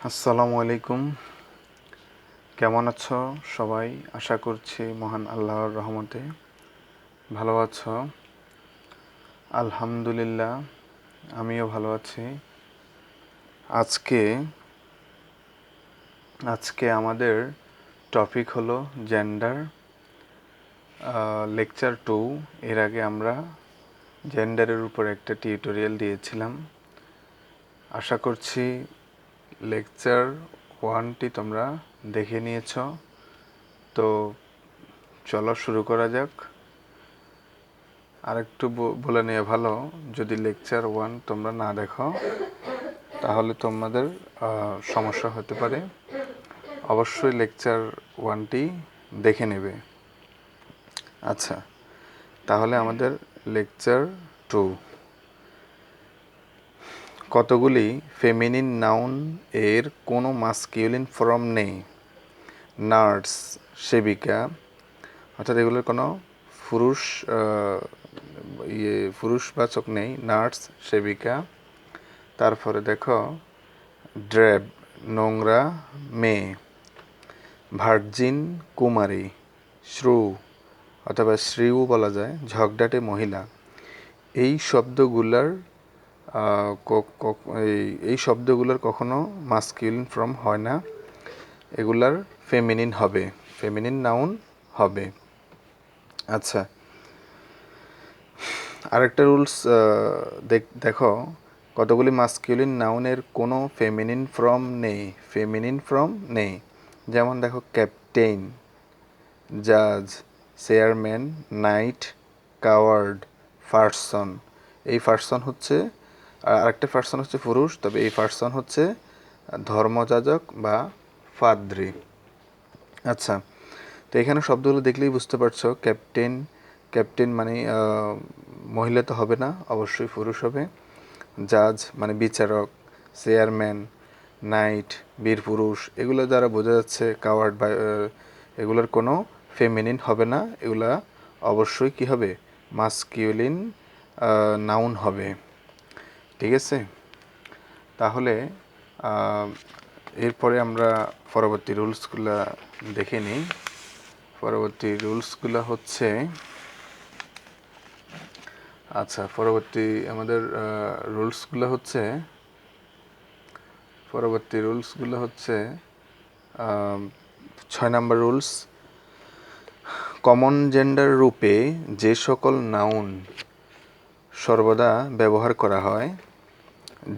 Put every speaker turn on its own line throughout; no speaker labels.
আসসালামু আলাইকুম। কেমন আছো সবাই? আশা করছি মহান আল্লাহর রহমতে ভালো আছো। আলহামদুলিল্লাহ, আমিও ভালো আছি। আজকে আমাদের টপিক হলো জেন্ডার, লেকচার 2। এর আগে আমরা জেন্ডারের উপর একটা টিউটোরিয়াল দিয়েছিলাম। আশা করছি লেকচার 1টি তোমরা দেখে নিয়েছো। তো চলো শুরু করা যাক। আরেকটু বলে নেওয়া ভালো, যদি লেকচার 1 তোমরা না দেখো তাহলে তোমাদের সমস্যা হতে পারে। অবশ্যই লেকচার 1টি দেখে নেবে। আচ্ছা, তাহলে আমাদের লেকচার 2। কতগুলি ফেমিনিন নাউন এর কোনো মাস্কিউলিন ফর্ম নেই। নার্স, সেবিকা, অর্থাৎ এগুলোর কোনো পুরুষবাচক নেই। নার্স, সেবিকা। তারপরে দেখো ড্রেব, নোংরা মেয়ে। ভার্জিন, কুমারী। শ্রু অথবা শ্রীও বলা যায়, ঝগড়াটে মহিলা। এই শব্দগুলোর কখনো মাস্কিউলিন ফর্ম হয় না, এগুলার ফেমিনিন হবে, ফেমিনিন নাউন হবে। আচ্ছা, আরেকটা রুলস দেখো, কতগুলি মাস্কিউলিন নাউনের কোনো ফেমিনিন ফর্ম নেই। যেমন দেখো, ক্যাপ্টেন, জাজ, চেয়ারম্যান, নাইট, কাওয়ার্ড, পার্সন। এই পার্সন হচ্ছে, আরেকটা পার্সন হচ্ছে পুরুষ, তবে এই পার্সন হচ্ছে ধর্মযাজক বা পাদ্রী। আচ্ছা, তো এখানে শব্দগুলো দেখলেই বুঝতে পারছো, ক্যাপ্টেন মানে মহিলা তো হবে না, অবশ্যই পুরুষ হবে। জাজ মানে বিচারক, চেয়ারম্যান, নাইট বীর পুরুষ, এগুলো দ্বারা বোঝা যাচ্ছে কাওয়ার্ড বা এগুলোর কোনো ফেমিনিন হবে না, এগুলা অবশ্যই কি হবে, মাস্কিউলিন নাউন হবে। ঠিক আছে, তাহলে এরপরে আমরা পরবর্তী রুলসগুলো দেখে নিই। পরবর্তী রুলসগুলো হচ্ছে, আচ্ছা, পরবর্তী রুলসগুলো হচ্ছে 6 নম্বর রুলস। কমন জেন্ডার রূপে যে সকল নাউন সর্বদা ব্যবহার করা হয়: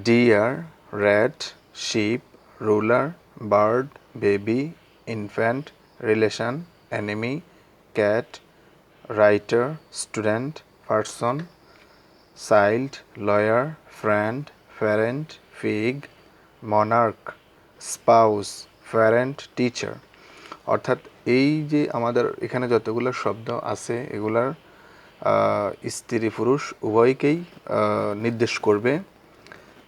deer, rat, sheep, ruler, bird, baby, infant, relation, enemy, cat, writer, student, person, child, lawyer, friend, parent, fig, monarch, spouse, parent, teacher. অর্থাৎ এই যে আমাদের এখানে যতগুলো শব্দ আছে, এগুলার স্ত্রী পুরুষ উভয়কেই নির্দেশ করবে।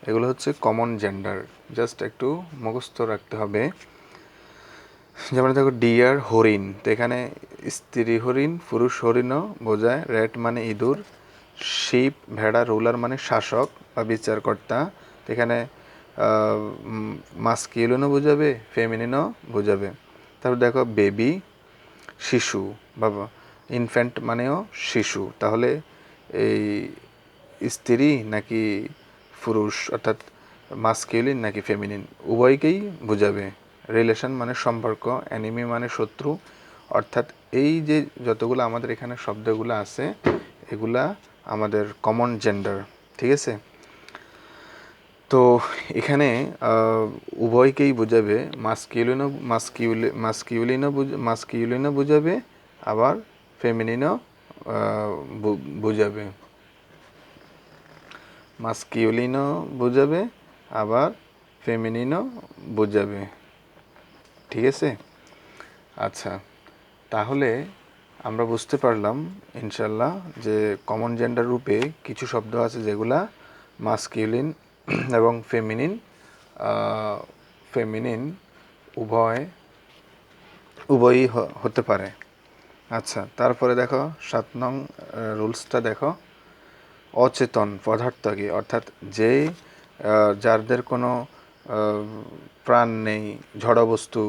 এগুলো হচ্ছে কমন জেন্ডার, জাস্ট একটু মুখস্থ রাখতে হবে। যেমন দেখো, ডিয়ার হরিণ, তো এখানে স্ত্রী হরিণ, পুরুষ হরিণও বোঝায়। র্যাট মানে ইঁদুর, শিপ ভেড়া, রুলার মানে শাসক বা বিচারকর্তা, তো এখানে মাস্কিউলিনও বোঝাবে, ফেমিনিনও বোঝাবে। তারপর দেখো, বেবি শিশু, বাবা, ইনফ্যান্ট মানেও শিশু। তাহলে এই স্ত্রী নাকি পুরুষ, অর্থাৎ মাস্কিউলিন নাকি ফেমিনিন, উভয়কেই বোঝাবে। রিলেশন মানে সম্পর্ক, এনিমি মানে শত্রু। অর্থাৎ এই যে যতগুলো আমাদের এখানে শব্দগুলো আছে, এগুলা আমাদের কমন জেন্ডার। ঠিক আছে, তো এখানে উভয়কেই বোঝাবে, মাস্কিউলিনও বোঝাবে, আবার ফেমিনিনও বোঝাবে। মাস্কিউলিনও বোঝাবে, আবার ফেমিনিনও বোঝাবে। ঠিক আছে, আচ্ছা, তাহলে আমরা বুঝতে পারলাম ইনশাল্লাহ যে কমন জেন্ডার রূপে কিছু শব্দ আছে যেগুলা মাস্কিউলিন এবং ফেমিনিন উভয়ই হতে পারে। আচ্ছা, তারপরে দেখো 7 নং রুলসটা দেখো। অচেতন পদার্থ কি, অর্থাৎ যাদের কোনো প্রাণ নেই, জড়বস্তু,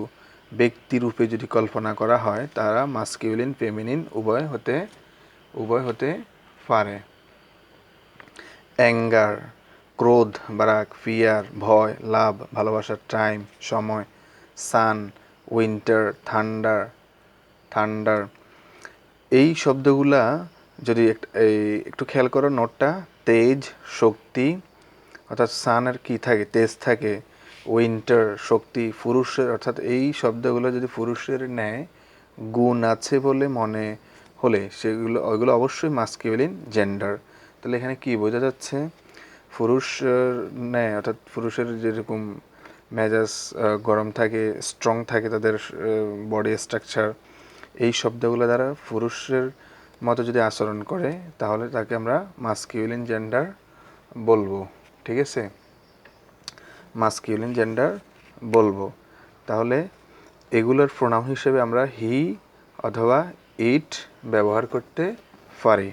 ব্যক্তিরূপে যদি কল্পনা করা হয়, তারা মাস্কিউলিন ফেমিনিন উভয় হতে পারে। অ্যাঙ্গার, ক্রোধ বা রাগ, ফিয়ার, ভয়, লাভ, ভালোবাসার, টাইম, সময়, সান, উইন্টার, থান্ডার। এই শব্দগুলা যদি একটু খেয়াল করো নোটটা, তেজ, শক্তি, অর্থাৎ সানের কি থাকে, তেজ থাকে, উইন্টার শক্তি, পুরুষের, অর্থাৎ এই শব্দগুলো যদি পুরুষের ন্যায় গুণ আছে বলে মনে হলে ওইগুলো অবশ্যই মাস্কিউলিন জেন্ডার। তাহলে এখানে কি বোঝা যাচ্ছে, পুরুষের ন্যায়, অর্থাৎ পুরুষের যেরকম মেজাজ গরম থাকে, স্ট্রং থাকে তাদের বডি স্ট্রাকচার, এই শব্দগুলো দ্বারা পুরুষের মতো যদি আচরণ করে তাহলে তাকে আমরা মাস্কিউলিন জেন্ডার বলবো। ঠিক আছে, মাস্কিউলিন জেন্ডার বলবো। তাহলে এগুলোর প্রোনাউন হিসেবে আমরা হি অথবা ইট ব্যবহার করতে পারি।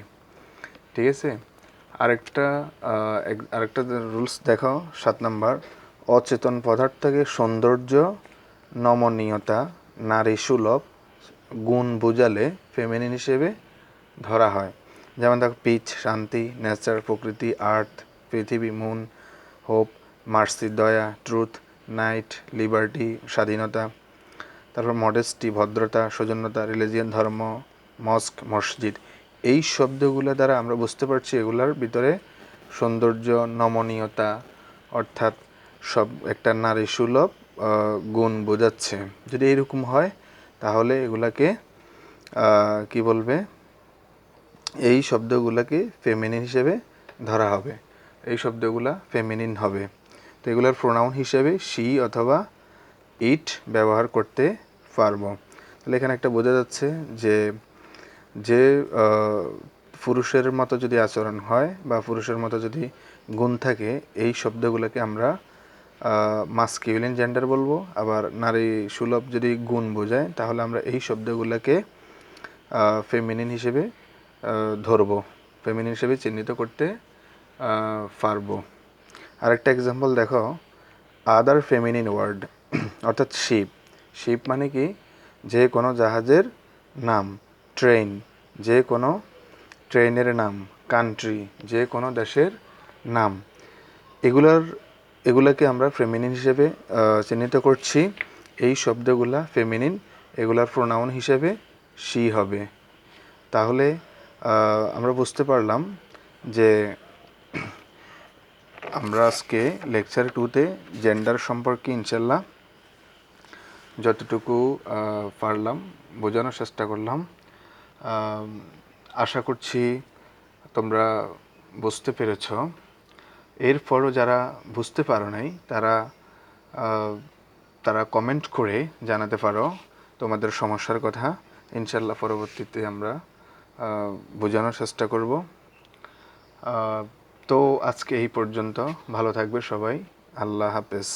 ঠিক আছে, আরেকটা রুলস দেখো, 7 নাম্বার, অচেতন পদার্থকে সৌন্দর্য, নমনীয়তা, নারী সুলভ গুণ বোঝালে ফেমিনিন হিসেবে ধরা হয়। যেমন দেখো, পিচ শান্তি, নেচার প্রকৃতি, আর্থ পৃথিবী, মুন হোপ, মার্সি দয়া, ট্রুথ, নাইট লিবার্টি স্বাধীনতা, তারপর মডেস্টি ভদ্রতা, সৌজন্যতা, রিলিজিয়ান ধর্ম, মস্ক মসজিদ। এই শব্দগুলো দ্বারা আমরা বুঝতে পারছি এগুলার ভিতরে সৌন্দর্য, নমনীয়তা, অর্থাৎ সব একটা নারী সুলভ গুণ বোঝাচ্ছে। যদি এরকম হয় তাহলে এগুলাকে কি বলবে, এই শব্দগুলোকে ফেমিনিন হিসেবে ধরা হবে, এই শব্দগুলা ফেমিনিন হবে। তো এগুলার প্রোনাউন হিসেবে শি অথবা ইট ব্যবহার করতে পারবো। তাহলে এখানে একটা বোঝা যাচ্ছে যে যে পুরুষের মতো যদি আচরণ হয় বা পুরুষের মতো যদি গুণ থাকে, এই শব্দগুলোকে আমরা মাস্কিউলিন জেন্ডার বলবো। আবার নারী সুলভ যদি গুণ বোঝায় তাহলে আমরা এই শব্দগুলোকে ফেমিনিন হিসেবে ধরবো, ফেমিনিন হিসেবে চিহ্নিত করতে পারবো। আরেকটা এক্সাম্পল দেখো, আদার ফেমিনিন ওয়ার্ড, অর্থাৎ শিপ। শিপ মানে কি, যে কোনো জাহাজের নাম, ট্রেন, যে কোনো ট্রেনের নাম, কান্ট্রি, যে কোনো দেশের নাম, এগুলাকে আমরা ফেমিনিন হিসেবে চিহ্নিত করছি। এই শব্দগুলা ফেমিনিন, এগুলার প্রোনাউন হিসেবে শি হবে। তাহলে আমরা বুঝতে পারলাম যে আমরা আজকে লেকচার 2-তে জেন্ডার সম্পর্কে ইনশাল্লাহ যতটুকু পারলাম বোঝানোর চেষ্টা করলাম। আশা করছি তোমরা বুঝতে পেরেছ। এরপরও যারা বুঝতে পারো নাই তারা কমেন্ট করে জানাতে পারো তোমাদের সমস্যার কথা। ইনশাল্লাহ পরবর্তীতে আমরা বোঝানোর চেষ্টা করব। তো আজকে এই পর্যন্ত, ভালো থাকবে সবাই, আল্লাহ হাফেজ।